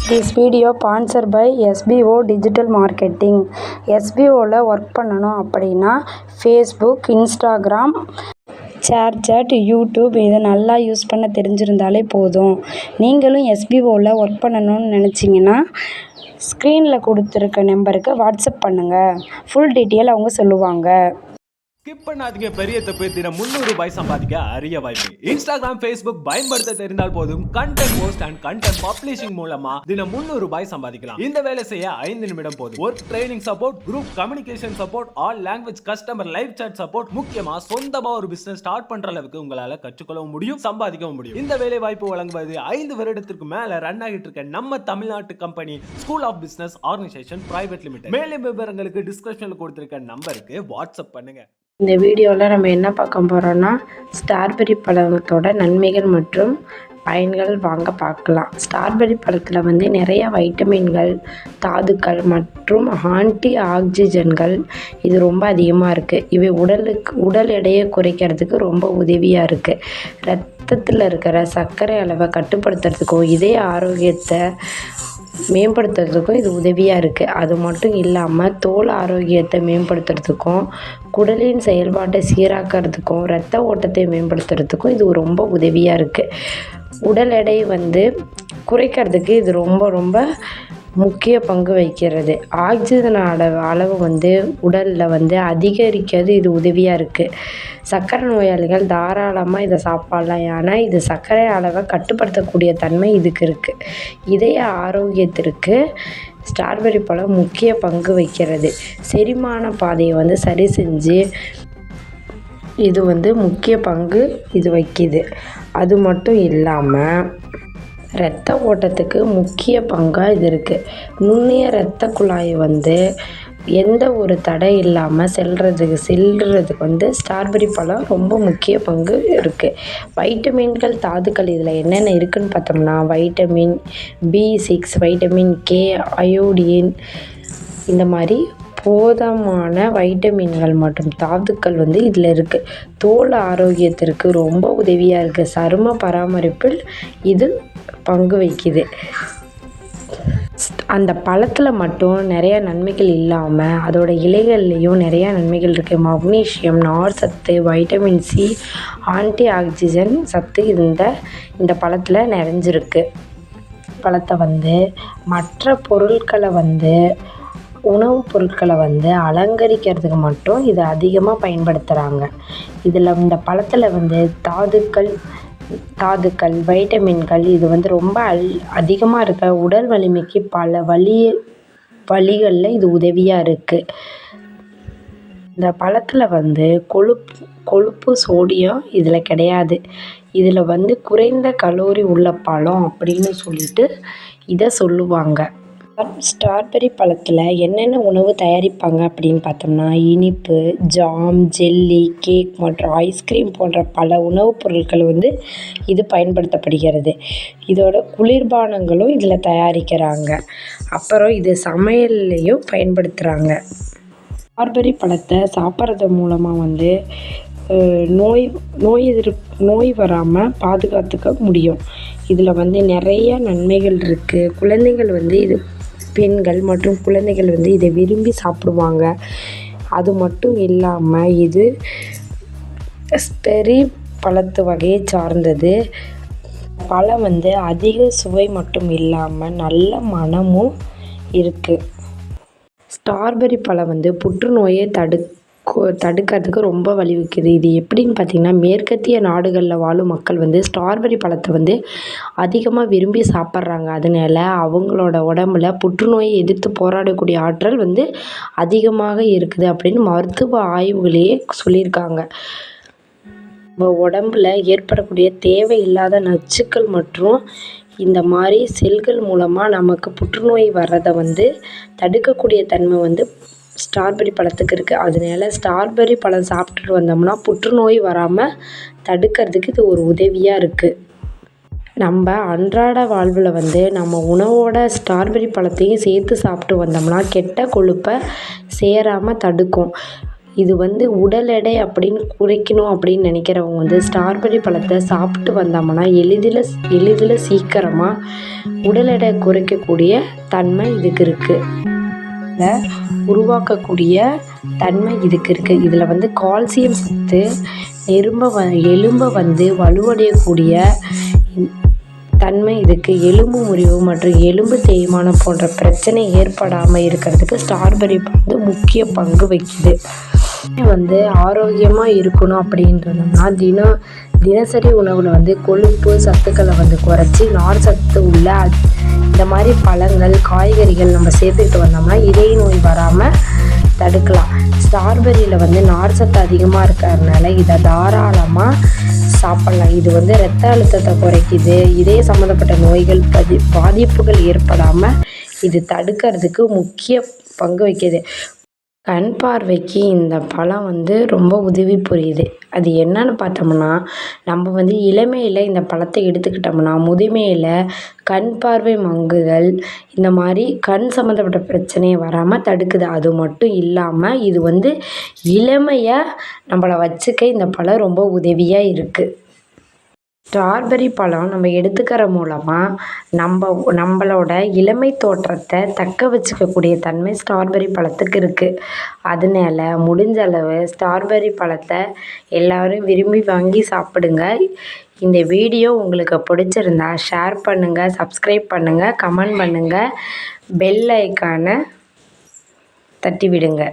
This video sponsor by SPO digital marketing. எஸ்பிஓவில் work பண்ணணும் அப்படின்னா ஃபேஸ்புக், இன்ஸ்டாகிராம், ஷேர்சாட், யூடியூப் இதை நல்லா யூஸ் பண்ண தெரிஞ்சிருந்தாலே போதும். நீங்களும் எஸ்பிஓவில் ஒர்க் பண்ணணும்னு நினச்சிங்கன்னா ஸ்க்ரீனில் கொடுத்துருக்க நம்பருக்கு வாட்ஸ்அப் பண்ணுங்கள். ஃபுல் டீட்டெயில் அவங்க சொல்லுவாங்க. ஸ்கிப் பண்ணாதீங்க. பெரிய தப்பு. தினம் 300 ரூபாய் சம்பாதிக்க அரிய வாய்ப்பு. இன்ஸ்டாகிராம், ஃபேஸ்புக் பயன்படுத்த தெரிந்தால் போதும் content post and content publishing மூலமா தினம் 300 ரூபாய் சம்பாதிக்கலாம். இந்த வேலை செய்ய 5 நிமிடம் போதும். Work training support, group communication support, all language customer live chat support, முக்கியமா சொந்தமா ஒரு பிசினஸ் ஸ்டார்ட் பண்ற அளவுக்கு உங்களால கற்றுக்கொள்ளவும் முடியும், சம்பாதிக்கவும் முடியும். இந்த வேலை வாய்ப்பு வழங்குவது 5 வருடத்திற்கு மேல ரன் ஆகிட்டு இருக்க நம்ம தமிழ்நாட்டு company school of business organisation private limited. மேலும் விவரங்களுக்கு டிஸ்கிரிப்ஷன்ல கொடுத்திருக்க நம்பருக்கு வாட்ஸ்அப் பண்ணுங்க. இந்த வீடியோவில் நம்ம என்ன பார்க்க போகிறோன்னா ஸ்ட்ராபெர்ரி பழத்தோட நன்மைகள் மற்றும் பயன்கள் வாங்க பார்க்கலாம். ஸ்ட்ராபெர்ரி பழத்தில் நிறைய வைட்டமின்கள், தாதுக்கள் மற்றும் ஆன்டி ஆக்சிஜன்கள் இது ரொம்ப அதிகமாக இருக்குது. இவை உடல் எடையை குறைக்கிறதுக்கு ரொம்ப உதவியாக இருக்குது. ரத்தத்தில் இருக்கிற சர்க்கரை அளவை கட்டுப்படுத்துறதுக்கும் இதய ஆரோக்கியத்தை மேம்படுத்துறதுக்கும் இது உதவியாக இருக்குது. அது மட்டும் இல்லாமல் தோல் ஆரோக்கியத்தை மேம்படுத்துறதுக்கும், குடலின் செயல்பாட்டை சீராக்கிறதுக்கும், இரத்த ஓட்டத்தை மேம்படுத்துறதுக்கும் இது ரொம்ப உதவியாக இருக்குது. உடல் எடை குறைக்கிறதுக்கு இது ரொம்ப முக்கிய பங்கு வகிக்கிறது. ஆக்சிஜன் அளவு உடலில் அதிகரிக்கிறது இது உதவியாக இருக்குது. சர்க்கரை நோயாளிகள் தாராளமாக இதை சாப்பிடலாம். ஏன்னா இது சர்க்கரை அளவை கட்டுப்படுத்தக்கூடிய தன்மை இதுக்கு இருக்குது. இதய ஆரோக்கியத்திற்கு ஸ்ட்ராபெர்ரி பழம் முக்கிய பங்கு வகிக்கிறது. செரிமான பாதையை சரி செஞ்சு இது முக்கிய பங்கு இது வகிக்குது. அது மட்டும் இல்லாமல் இரத்த ஓட்டத்துக்கு முக்கிய பங்காக இது இருக்குது. நுண்ணிய இரத்த குழாயை எந்த ஒரு தடை இல்லாமல் செல்றதுக்கு ஸ்ட்ராபெர்ரி பழம் ரொம்ப முக்கிய பங்கு இருக்குது. வைட்டமின்கள், தாதுக்கள் இதில் என்னென்ன இருக்குதுன்னு பார்த்தோம்னா vitamin B6, vitamin K, iodine இந்த மாதிரி போதுமான வைட்டமின்கள் மற்றும் தாதுக்கள் இதில் இருக்குது. தோல் ஆரோக்கியத்திற்கு ரொம்ப உதவியாக இருக்குது. சரும பராமரிப்பில் இது பங்கு வகிக்குது. அந்த பழத்தில் மட்டும் நிறைய நன்மைகள் இல்லாமல் அதோட இலைகள்லேயும் நிறையா நன்மைகள் இருக்குது. மக்னீசியம், நார் சத்து, வைட்டமின் C, ஆன்டி ஆக்சிஜன் சத்து இந்த பழத்தில் நிறைஞ்சிருக்கு. பழத்தை மற்ற பொருட்களை உணவுப் பொருட்களை அலங்கரிக்கிறதுக்கு மட்டும் இதை அதிகமாக பயன்படுத்துகிறாங்க. இதில் இந்த பழத்தில் தாதுக்கள், வைட்டமின்கள் இது ரொம்ப அதிகமாக இருக்க உடல் வலிமைக்கு பல வழிகளில் இது உதவியாக இருக்குது. இந்த பழத்தில் கொழுப்பு, சோடியம் இதில் கிடையாது. இதில் குறைந்த கலோரி உள்ள பழம் அப்படின்னு சொல்லிட்டு இதை சொல்லுவாங்க. ஸ்ட்ராபெர்ரி பழத்தில் என்னென்ன உணவு தயாரிப்பாங்க அப்படின்னு பார்த்தோம்னா இனிப்பு, ஜாம், ஜெல்லி, கேக் மற்றும் ஐஸ்கிரீம் போன்ற பல உணவுப் பொருட்கள் இது பயன்படுத்தப்படுகிறது. இதோட குளிர்பானங்களும் இதில் தயாரிக்கிறாங்க. அப்புறம் இது சமையல்லையும் பயன்படுத்துகிறாங்க. ஸ்ட்ராபெர்ரி பழத்தை சாப்பிட்றது மூலமாக நோய் வராமல் பாதுகாத்துக்க முடியும். இதில் நிறைய நன்மைகள் இருக்குது. குழந்தைகள் இது பெண்கள் மற்றும் குழந்தைகள் இதை விரும்பி சாப்பிடுவாங்க. அது மட்டும் இல்லாமல் இது ஸ்ட்ராபெர்ரி பழத்து வகையை சார்ந்தது. பழம் அதிக சுவை மட்டும் இல்லாமல் நல்ல மணமும் இருக்குது. ஸ்ட்ராபெர்ரி பழம் புற்றுநோயை தடுக்கிறதுக்கு ரொம்ப வழிவகுக்குது. இது எப்படின்னு பார்த்தீங்கன்னா மேற்கத்திய நாடுகளில் வாழும் மக்கள் ஸ்ட்ராபெர்ரி பழத்தை அதிகமாக விரும்பி சாப்பிட்றாங்க. அதனால அவங்களோட உடம்புல புற்றுநோயை எதிர்த்து போராடக்கூடிய ஆற்றல் அதிகமாக இருக்குது அப்படின்னு மருத்துவ ஆய்வுகளையே சொல்லியிருக்காங்க. நம்ம உடம்புல ஏற்படக்கூடிய தேவையில்லாத நச்சுக்கள் மற்றும் இந்த மாதிரி செல்கள் மூலமாக நமக்கு புற்றுநோய் வர்றதை தடுக்கக்கூடிய தன்மை ஸ்ட்ராபெர்ரி பழத்துக்கு இருக்குது. அதனால ஸ்ட்ராபெர்ரி பழம் சாப்பிட்டுட்டு வந்தோம்னா புற்றுநோய் வராமல் தடுக்கிறதுக்கு இது ஒரு உதவியாக இருக்குது. நம்ம அன்றாட வாழ்வில் நம்ம உணவோட ஸ்ட்ராபெர்ரி பழத்தையும் சேர்த்து சாப்பிட்டு வந்தோம்னா கெட்ட கொழுப்பை சேராமல் தடுக்கும். இது வந்து உடல் எடை அப்படின்னு குறைக்கணும் அப்படின்னு நினைக்கிறவங்க வந்து ஸ்ட்ராபெர்ரி பழத்தை சாப்பிட்டு வந்தோம்னா எளிதில் சீக்கிரமாக உடல் எடை குறைக்கக்கூடிய தன்மை இதுக்கு இருக்குது. உருவாக்கக்கூடிய தன்மை இதுக்கு இருக்குது. இதில் வந்து கால்சியம் சத்து எலும்பை வந்து வலுவடையக்கூடிய தன்மை இதுக்கு. எலும்பு முறிவு மற்றும் எலும்பு தேய்மானம் போன்ற பிரச்சனை ஏற்படாமல் இருக்கிறதுக்கு ஸ்ட்ராபெர்ரி வந்து முக்கிய பங்கு வகிக்குது. வந்து ஆரோக்கியமாக இருக்கணும் அப்படின்றோம்னா தினசரி உணவில் வந்து கொழுப்பு சத்துக்களை வந்து குறைச்சி நார் சத்து உள்ள இந்த மாதிரி பழங்கள் காய்கறிகள் நம்ம சேர்த்துக்கிட்டு வந்தோம்னா இதய நோய் வராமல் தடுக்கலாம். ஸ்ட்ராபெர்ரியில் வந்து நார் சத்து அதிகமாக இருக்கிறதுனால இதை தாராளமாக சாப்பிட்லாம். இது வந்து இரத்த அழுத்தத்தை குறைக்குது. இதய சம்மந்தப்பட்ட நோய்கள் பாதிப்புகள் ஏற்படாமல் இது தடுக்கிறதுக்கு முக்கிய பங்கு வகிக்குது. கண் பார்வைக்கு இந்த பழம் வந்து ரொம்ப உதவி புரியுது. அது என்னன்னு பார்த்தோம்னா, நம்ம வந்து இளமையில் இந்த பழத்தை எடுத்துக்கிட்டோம்னா முதுமையில் கண் பார்வை மங்குதல் இந்த மாதிரி கண் சம்மந்தப்பட்ட பிரச்சனையை வராமல் தடுக்குது. அது மட்டும் இல்லாமல் இது வந்து இளமையை நம்மளை வச்சுக்க இந்த பழம் ரொம்ப உதவியாக இருக்குது. ஸ்ட்ராபெர்ரி பழம் நம்ம எடுத்துக்கிற மூலமாக நம்மளோட இளமை தோற்றத்தை தக்க வச்சுக்கக்கூடிய தன்மை ஸ்ட்ராபெர்ரி பழத்துக்கு இருக்குது. அதனால முடிஞ்ச அளவு ஸ்ட்ராபெர்ரி பழத்தை எல்லோரும் விரும்பி வாங்கி சாப்பிடுங்க. இந்த வீடியோ உங்களுக்கு பிடிச்சிருந்தா ஷேர் பண்ணுங்கள், சப்ஸ்கிரைப் பண்ணுங்கள், கமெண்ட் பண்ணுங்கள், பெல் ஐக்கானை தட்டி விடுங்க.